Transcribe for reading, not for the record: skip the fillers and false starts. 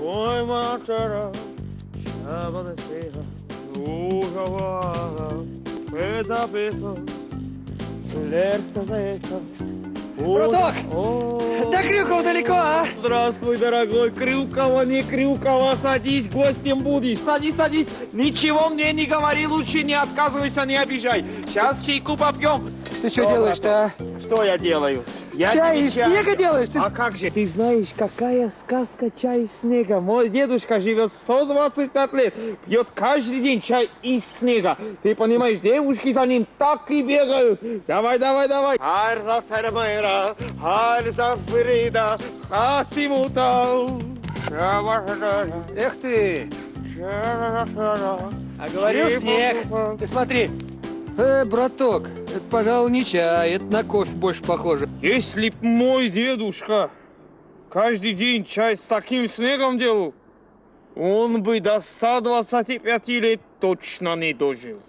Ой, матера, шабалесега, ужава, пезапето, лерта заета. Браток, до Крюкова далеко, а? Здравствуй, дорогой. Крюкова, не Крюкова, садись, гостем будешь. Садись, садись. Ничего мне не говори, лучше не отказывайся, не обижай. Сейчас чайку попьем. Ты что делаешь-то, а? Что я делаю? Я Чай тебе из снега делаешь? Ты А как же? Ты знаешь, какая сказка чай из снега? Мой дедушка живет 125 лет, пьет каждый день чай из снега. Ты понимаешь, девушки за ним так и бегают. Давай, давай, давай. Арза термера, арза фрида, хасимутау. Эх ты! А говорил снег. Ты смотри. Браток, это, пожалуй, не чай, это на кофе больше похоже. Если б мой дедушка каждый день чай с таким снегом делал, он бы до 125 лет точно не дожил.